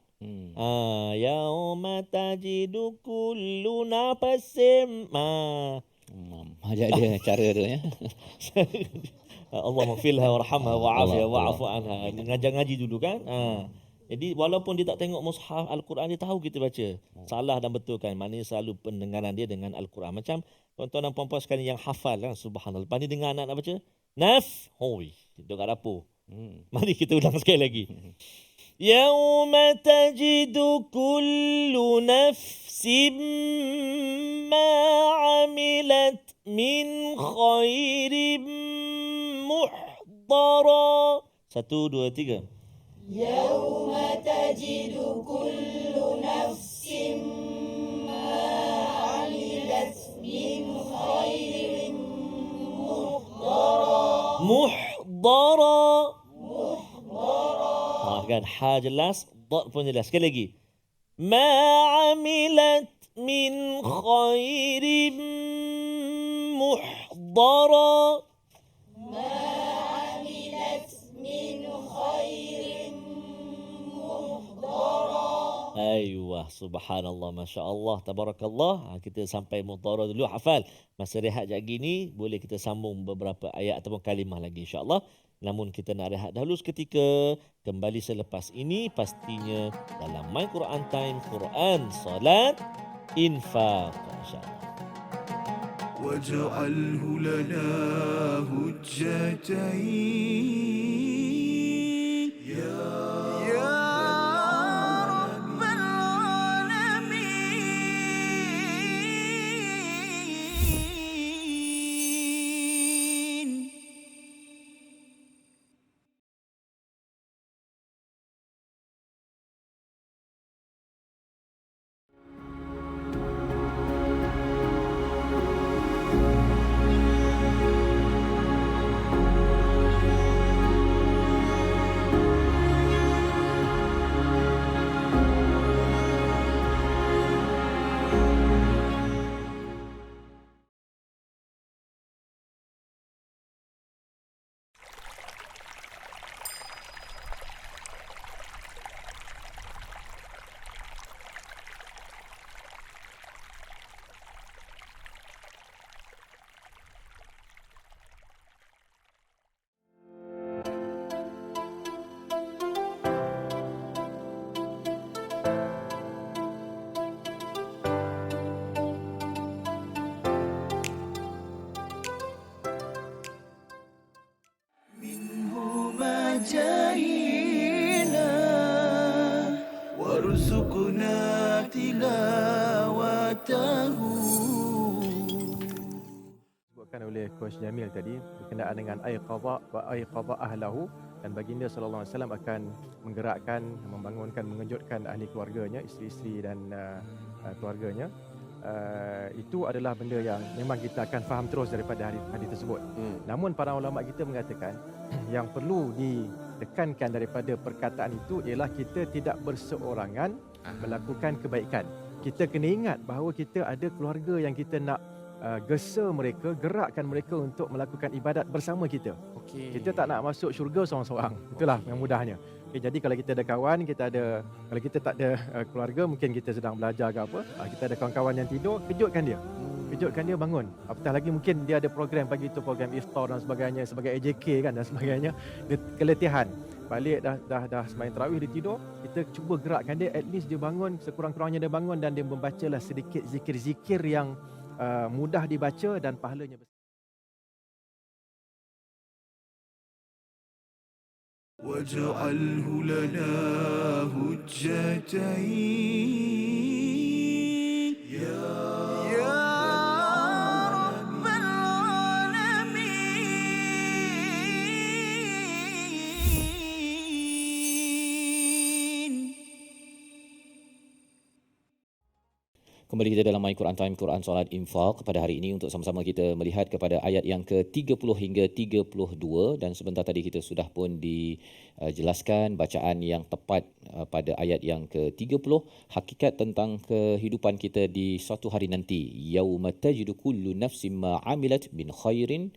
Yauma tajidu kullu nafasim. Ada cara tu ya. Allahumma filha warhamha wa'afiha wa'afu anha. Ngaji dulu kan. Jadi walaupun dia tak tengok mushaf Al-Quran, dia tahu kita baca. Salah dan betul kan. Maknanya selalu pendengaran dia dengan Al-Quran. Macam tuan-tuan dan puan-puan sekalian yang hafal kan. Subhanallah. Lepas ni dengar anak nak baca. Naf. Hoi. Duduk kat dapur. Mari kita ulang sekali lagi. Yauma tajidu kullu nafsim ma amilat min khairim muhdara. 1, 2, 3. يوم تجد كل نفس ما عملت من خير محضرا. Kan ha jelas, dad pun jelas. Sekali lagi. Ma amilat min khairin muhdara. Ma amilat min khairin muhdara. Aywa, subhanallah, masya Allah, tabarakallah. Kita sampai muhdara dulu, hafal. Masa rehat sekejap gini, boleh kita sambung beberapa ayat ataupun kalimah lagi insya-Allah. Namun kita nak rehat dahulu seketika. Kembali selepas ini pastinya dalam My Quran Time, Quran, Salat, Infaq, insya-Allah. واجعله لنا هجتين يا رجائنا وارزقنا تلاوته. Disebutkan oleh Coach Jamil tadi berkenaan dengan qada wa qada ahlahu, dan baginda sallallahu alaihi wasallam akan menggerakkan, membangunkan, mengejutkan ahli keluarganya, isteri-isteri dan keluarganya. Itu adalah benda yang memang kita akan faham terus daripada hadis tersebut. Namun para ulama kita mengatakan yang perlu ditekankan daripada perkataan itu ialah kita tidak berseorangan melakukan kebaikan. Kita kena ingat bahawa kita ada keluarga yang kita nak gesa mereka, gerakkan mereka untuk melakukan ibadat bersama kita. Kita tak nak masuk syurga seorang-seorang. Itulah yang mudahnya. Jadi kalau kita ada kawan, kalau kita tak ada keluarga, mungkin kita sedang belajar ke apa, kita ada kawan-kawan yang tidur, kejutkan dia. Kejutkan dia bangun. Apatah lagi mungkin dia ada program pagi itu, program iftar dan sebagainya, sebagai AJK kan dan sebagainya. Dia keletihan. Balik dah sembahyang tarawih, dia tidur, kita cuba gerakkan dia, at least dia bangun, sekurang-kurangnya dia bangun dan dia membacalah sedikit zikir-zikir yang mudah dibaca dan pahalanya besar. واجعله لنا حجتين يا رب العالمين. Kembali kita dalam My Quran Time, Quran Solat Infaq pada hari ini untuk sama-sama kita melihat kepada ayat yang ke-30 hingga 32, dan sebentar tadi kita sudah pun dijelaskan bacaan yang tepat pada ayat yang ke-30, hakikat tentang kehidupan kita di suatu hari nanti, yauma tajidu kullu nafsin ma amilat min khairin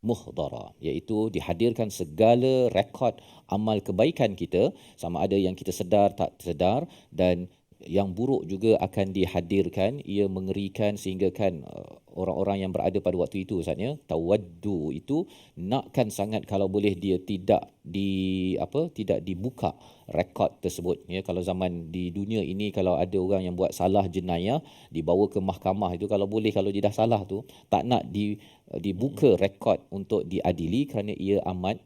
muhdara, iaitu dihadirkan segala rekod amal kebaikan kita, sama ada yang kita sedar tak sedar, dan yang buruk juga akan dihadirkan. Ia mengerikan sehingga kan orang-orang yang berada pada waktu itu, Ustaznya, tawaddu itu nakkan sangat kalau boleh dia tidak dibuka rekod tersebut. Ya, kalau zaman di dunia ini, kalau ada orang yang buat salah jenayah dibawa ke mahkamah, itu kalau boleh, kalau dia dah salah tu tak nak dibuka rekod untuk diadili kerana ia amat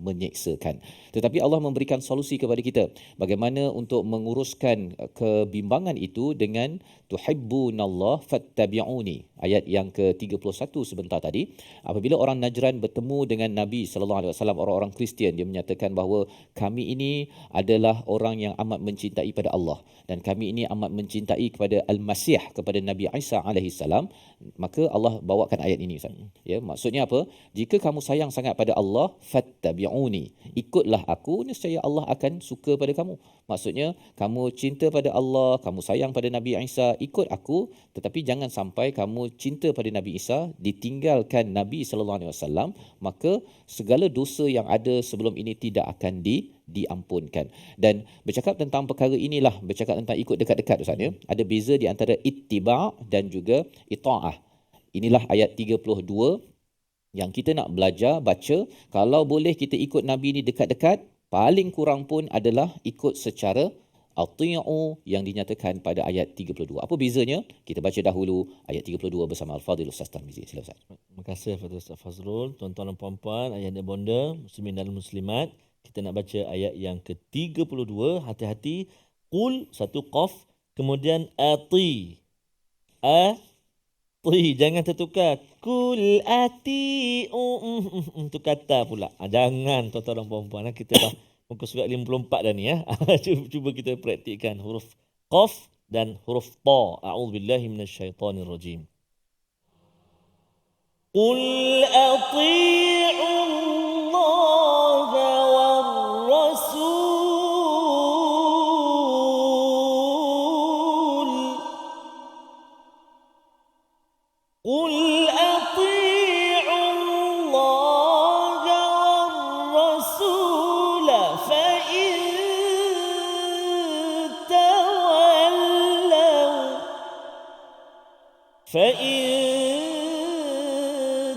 menyeksakan. Tetapi Allah memberikan solusi kepada kita bagaimana untuk menguruskan kebimbangan itu dengan tuhibbunallah fattabi'uni. Ayat yang ke-31 sebentar tadi, apabila orang Najran bertemu dengan Nabi sallallahu alaihi wasallam, orang-orang Kristian, dia menyatakan bahawa kami ini adalah orang yang amat mencintai pada Allah dan kami ini amat mencintai kepada Al-Masih, kepada Nabi Isa alaihi salam. Maka Allah bawakan ayat ini, Ustaz. Ya, maksudnya apa? Jika kamu sayang sangat pada Allah, fattabi'uni, ikutlah aku, nescaya Allah akan suka pada kamu. Maksudnya kamu cinta pada Allah, kamu sayang pada Nabi Isa, ikut aku, tetapi jangan sampai kamu cinta pada Nabi Isa, ditinggalkan Nabi sallallahu alaihi wasallam, maka segala dosa yang ada sebelum ini tidak akan diampunkan. Dan bercakap tentang perkara inilah, bercakap tentang ikut dekat-dekat, Ustaz, ya, ada beza di antara ittiba' dan juga ita'ah. Inilah ayat 32 yang kita nak belajar baca. Kalau boleh kita ikut Nabi ni dekat-dekat, paling kurang pun adalah ikut secara ati'u yang dinyatakan pada ayat 32. Apa bezanya? Kita baca dahulu ayat 32 bersama Al-Fadhil Ustaz Tarmizi. Sila Ustaz. Terima kasih kepada Ustaz Fazrul. Tuan-tuan dan puan-puan, ayah dan bonda, muslimin dan muslimat, kita nak baca ayat yang ke-32. Hati-hati. Qul, satu qaf, kemudian ati. Jangan tertukar. Kul ati tu kata pula. Jangan, tuan-tuan dan puan-puan, kita dah muka surat 54 dah ni ya. Cuba kita praktikkan huruf qaf dan huruf ta. A'udzubillahi minasyaitonirrajim. Qul ati'u Allah war rasul. قل أطيعوا الله والرسول فإن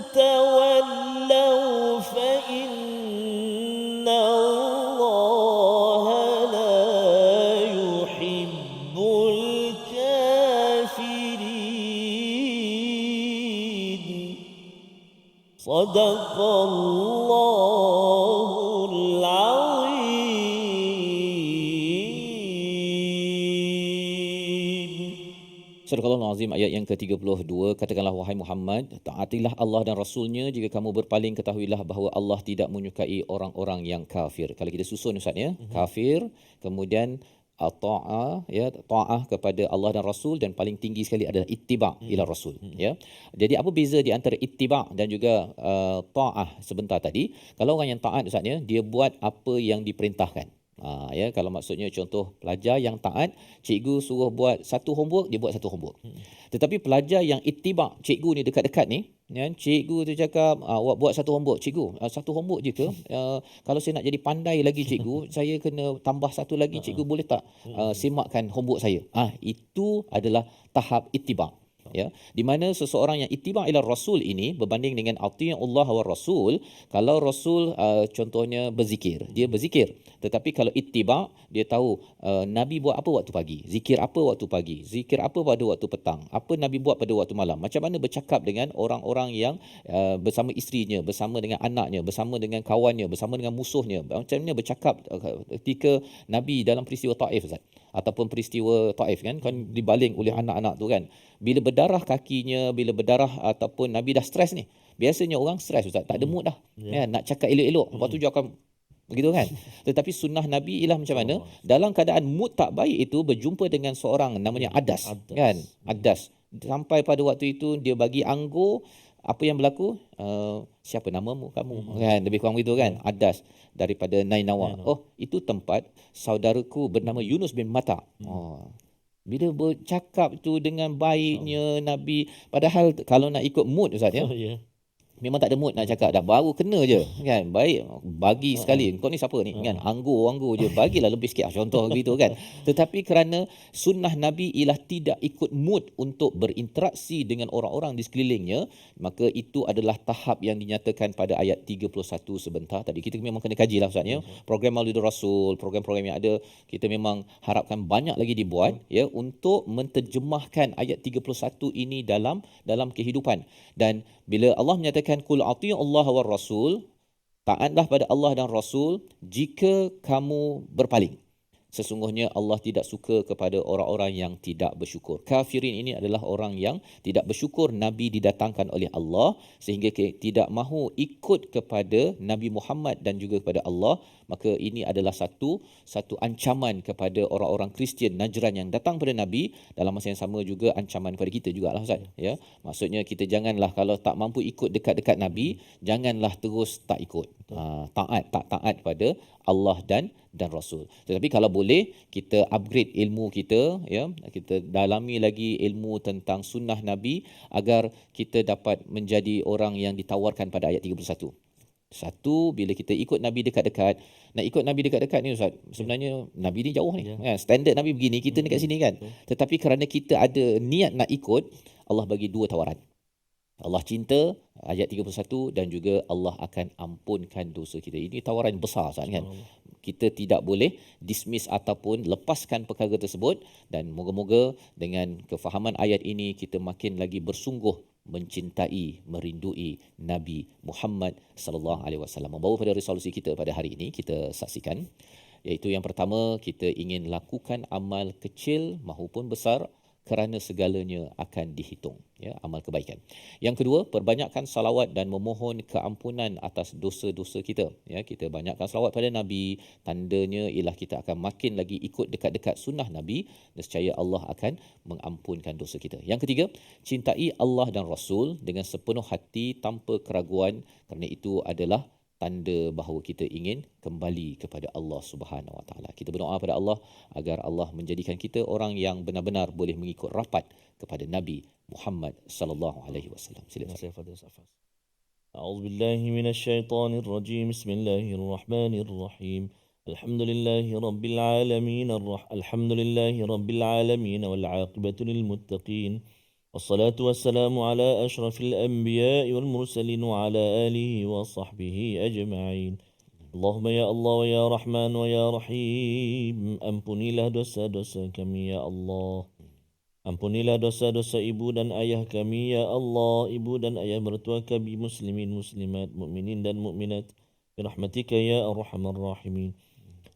تولوا فإن الله لا يحب الكافرين. صدق الله Surah Al-Azim ayat yang ke-32, katakanlah wahai Muhammad, taatilah Allah dan Rasulnya, jika kamu berpaling ketahuilah bahawa Allah tidak menyukai orang-orang yang kafir. Kalau kita susun Ustaz ya, kafir, kemudian ta'ah ya, ta'ah kepada Allah dan Rasul, dan paling tinggi sekali adalah ittiba' ila Rasul ya. Jadi apa beza di antara ittiba' dan juga ta'ah sebentar tadi? Kalau orang yang taat Ustaz ya, dia buat apa yang diperintahkan. Ya, kalau maksudnya contoh pelajar yang taat, cikgu suruh buat satu homework, dia buat satu homework. Tetapi pelajar yang ittiba' cikgu ni dekat-dekat ni, ya, cikgu tu cakap awak buat satu homework, cikgu satu homework je ke? Kalau saya nak jadi pandai lagi cikgu, saya kena tambah satu lagi, cikgu boleh tak semakkan homework saya? Itu adalah tahap ittiba'. Ya, di mana seseorang yang ittiba' ila Rasul ini berbanding dengan Allah wa Rasul. Kalau Rasul contohnya berzikir, dia berzikir, tetapi kalau ittiba', dia tahu Nabi buat apa waktu pagi, zikir apa waktu pagi, zikir apa pada waktu petang, apa Nabi buat pada waktu malam, macam mana bercakap dengan orang-orang yang bersama isterinya, bersama dengan anaknya, bersama dengan kawannya, bersama dengan musuhnya, macam mana bercakap ketika Nabi dalam peristiwa Taif Ustaz, ataupun peristiwa Taif kan dibaling oleh anak-anak tu kan, bila berdarah kakinya, bila berdarah ataupun Nabi dah stres ni. Biasanya orang stres Ustaz, tak ada mood dah. Ya, nak cakap elok-elok, lepas tu dia akan begitu kan. Tetapi sunnah Nabi ialah macam mana? Dalam keadaan mood tak baik itu, berjumpa dengan seorang namanya Adas. Kan? Adas. Sampai pada waktu itu dia bagi anggur. Apa yang berlaku? Siapa namamu kamu? Kan? Lebih kurang begitu kan? Adas daripada Nainawa. Oh, itu tempat saudaraku bernama Yunus bin Matta. Bila bercakap tu dengan baiknya Nabi, padahal kalau nak ikut mood Ustaz ya, memang tak ada mood nak cakap dah, baru kena je kan, baik bagi sekali, kau ni siapa ni kan, anggur je, bagilah lebih sikit contoh begitu kan. Tetapi kerana sunnah Nabi ialah tidak ikut mood untuk berinteraksi dengan orang-orang di sekelilingnya, maka itu adalah tahap yang dinyatakan pada ayat 31 sebentar tadi. Kita memang kena kajilah Ustaz ya, program Maulid Rasul, program-program yang ada, kita memang harapkan banyak lagi dibuat ya untuk menterjemahkan ayat 31 ini dalam kehidupan. Dan bila Allah menyatakan kul ati'u Allah wa Rasul, taatlah pada Allah dan Rasul jika kamu berpaling. Sesungguhnya Allah tidak suka kepada orang-orang yang tidak bersyukur. Kafirin ini adalah orang yang tidak bersyukur Nabi didatangkan oleh Allah, sehingga tidak mahu ikut kepada Nabi Muhammad dan juga kepada Allah. Maka ini adalah satu ancaman kepada orang-orang Kristian Najran yang datang pada Nabi. Dalam masa yang sama juga ancaman kepada kita jugalah Ustaz ya. Maksudnya kita janganlah kalau tak mampu ikut dekat-dekat Nabi, janganlah terus tak ikut. Taat pada Allah dan Rasul. Tetapi kalau boleh kita upgrade ilmu kita ya, kita dalami lagi ilmu tentang sunnah Nabi agar kita dapat menjadi orang yang ditawarkan pada ayat 31. Satu, bila kita ikut Nabi dekat-dekat, nak ikut Nabi dekat-dekat ni Ustaz, sebenarnya Nabi ni jauh ni. Standard Nabi begini, kita dekat sini kan. Tetapi kerana kita ada niat nak ikut, Allah bagi dua tawaran. Allah cinta, ayat 31, dan juga Allah akan ampunkan dosa kita. Ini tawaran besar Ustaz kan. Kita tidak boleh dismiss ataupun lepaskan perkara tersebut, dan moga-moga dengan kefahaman ayat ini kita makin lagi bersungguh mencintai, merindui Nabi Muhammad sallallahu alaihi wasallam. Membawa pada resolusi kita pada hari ini kita saksikan, iaitu yang pertama, kita ingin lakukan amal kecil maupun besar kerana segalanya akan dihitung ya, amal kebaikan. Yang kedua, perbanyakkan salawat dan memohon keampunan atas dosa-dosa kita ya. Kita banyakkan salawat pada Nabi, tandanya ialah kita akan makin lagi ikut dekat-dekat sunnah Nabi, nescaya Allah akan mengampunkan dosa kita. Yang ketiga, cintai Allah dan Rasul dengan sepenuh hati tanpa keraguan, kerana itu adalah tanda bahawa kita ingin kembali kepada Allah Subhanahu Wa Taala. Kita berdoa pada Allah agar Allah menjadikan kita orang yang benar-benar boleh mengikut rapat kepada Nabi Muhammad sallallahu alaihi wasallam. Silakan. A'udzu billahi minasy syaithanir rajim. Bismillahirrahmanirrahim. Alhamdulillahi rabbil alamin. Alhamdulillahi rabbil alamin wal 'aqibatu lil muttaqin. والصلاة والسلام على أشرف الأنبياء والمرسلين وعلى آله وصحبه أجمعين. اللهم يا الله ويا رحمن ويا رحيم, ampunilah dosa-dosa kami ya Allah. Ampunilah dosa-dosa ibu dan ayah kami ya Allah, ibu dan ayah mertua kami, muslimin muslimat, mukminin dan mukminat, birahmatika ya arhamar rahimin.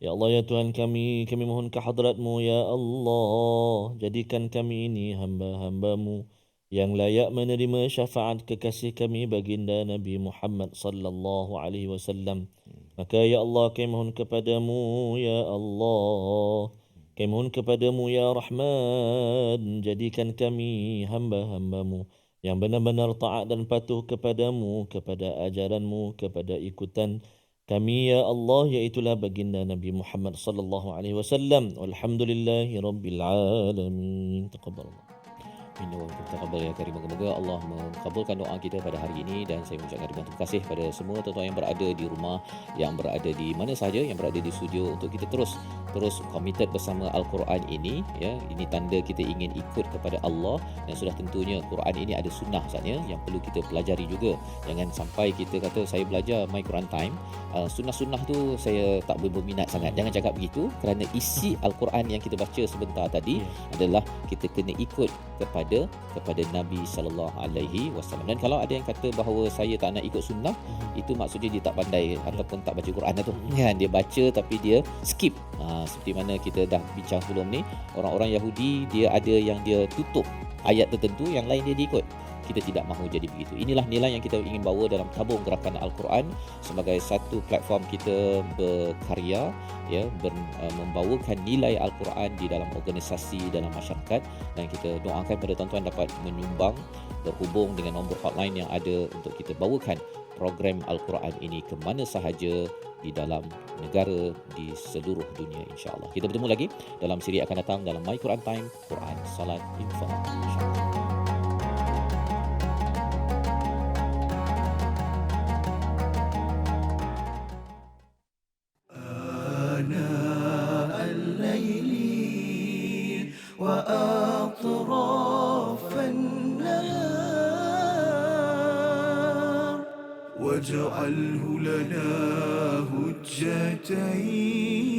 Ya Allah, ya Tuhan kami mohon ke hadrat-Mu, ya Allah, jadikan kami ini hamba-hamba-Mu yang layak menerima syafaat kekasih kami baginda Nabi Muhammad sallallahu alaihi wasallam. Maka ya Allah, kami mohon kepadamu, ya Allah, kami mohon kepadamu, ya Rahman, jadikan kami hamba-hamba-Mu yang benar-benar taat dan patuh kepadamu, kepada ajaranmu, kepada ikutan kami, ya Allah, iaitulah baginda Nabi Muhammad sallallahu alaihi wasallam. Walhamdulillahi rabbil alamin. Taqabbalallah. Minna wa minkum taqabbal ya karim. Moga-moga Allah mengabulkan doa kita pada hari ini, dan saya mengucapkan ribuan terima kasih pada semua tuan-tuan yang berada di rumah, yang berada di mana sahaja, yang berada di studio, untuk kita terus committed bersama Al-Quran ini, ya. Ini tanda kita ingin ikut kepada Allah, dan sudah tentunya Quran ini ada sunnah sahaja yang perlu kita pelajari juga. Jangan sampai kita kata saya belajar My Quran Time, sunnah-sunnah tu saya tak berminat sangat. Jangan cakap begitu, kerana isi Al-Quran yang kita baca sebentar tadi adalah kita kena ikut kepada Nabi sallallahu alaihi wasallam. Dan kalau ada yang kata bahawa saya tak nak ikut sunnah, itu maksudnya dia tak pandai ataupun tak baca Quran tu. Kan, dia baca tapi dia skip. Seperti mana kita dah bincang sebelum ni, orang-orang Yahudi dia ada yang dia tutup ayat tertentu, yang lain dia diikut. Kita tidak mahu jadi begitu. Inilah nilai yang kita ingin bawa dalam tabung gerakan Al-Quran sebagai satu platform kita berkarya, ya, membawakan nilai Al-Quran di dalam organisasi, dalam masyarakat. Dan kita doakan pada tuan-tuan dapat menyumbang, berhubung dengan nombor hotline yang ada untuk kita bawakan program Al-Quran ini ke mana sahaja di dalam negara, di seluruh dunia, insya-Allah. Kita bertemu lagi dalam siri akan datang dalam My Quran Time, Quran, Salat, Infak, insya-Allah. آناء الليل وأطراف النهار واجعله لنا هجتين